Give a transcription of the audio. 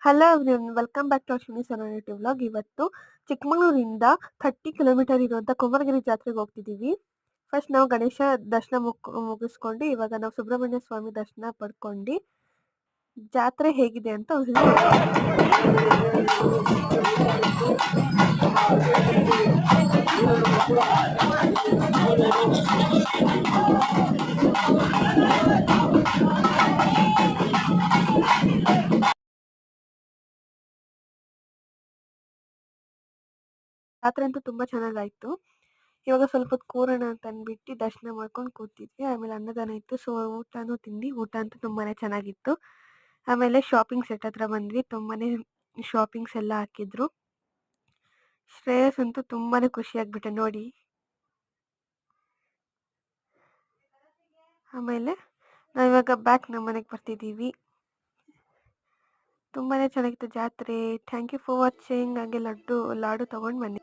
Hello everyone, welcome back to Ashwini ಸೊನಾಲಿಟಿ vlog. ಇವತ್ತು ಚಿಕ್ಕಮಗಳೂರಿಂದ 30 ಕಿಲೋಮೀಟರ್ ಇರುವಂಥ ಕುಮಾರಗಿರಿ ಜಾತ್ರೆಗೆ ಹೋಗ್ತಿದ್ದೀವಿ. ಫಸ್ಟ್ ನಾವು ಗಣೇಶ ದರ್ಶನ ಮುಗಿಸ್ಕೊಂಡು ಇವಾಗ ನಾವು ಸುಬ್ರಹ್ಮಣ್ಯ ಸ್ವಾಮಿ ದರ್ಶನ ಪಡ್ಕೊಂಡು ಜಾತ್ರೆ ಹೇಗಿದೆ ಅಂತ ಒಂದ್ಸಲ ಜಾತ್ರೆ ಅಂತೂ ತುಂಬ ಚೆನ್ನಾಗಾಯಿತು. ಇವಾಗ ಸ್ವಲ್ಪ ಹೊತ್ತು ಕೂರೋಣ ಅಂತ ಅಂದ್ಬಿಟ್ಟು ದರ್ಶನ ಮಾಡ್ಕೊಂಡು ಕೂತಿದ್ವಿ. ಆಮೇಲೆ ಅನ್ನದಾನ ಇತ್ತು, ಸೊ ಊಟನೂ ತಿಂದು ಊಟ ಅಂತೂ ತುಂಬಾ ಚೆನ್ನಾಗಿತ್ತು. ಆಮೇಲೆ ಶಾಪಿಂಗ್ ಸೆಟ್ ಹತ್ರ ಬಂದ್ವಿ. ತುಂಬಾ ಶಾಪಿಂಗ್ಸ್ ಎಲ್ಲ ಹಾಕಿದ್ರು. ಶ್ರೇಯಸ್ ಅಂತೂ ತುಂಬಾ ಖುಷಿಯಾಗ್ಬಿಟ್ಟೆ ನೋಡಿ. ಆಮೇಲೆ ನಾವಿವಾಗ ಬ್ಯಾಕ್ ನಮ್ಮ ಮನೆಗೆ ಬರ್ತಿದ್ದೀವಿ. ತುಂಬಾ ಚೆನ್ನಾಗಿತ್ತು ಜಾತ್ರೆ. Thank you for watching. ಹಾಗೆ ಲಾಡು ತೊಗೊಂಡು ಬನ್ನಿ.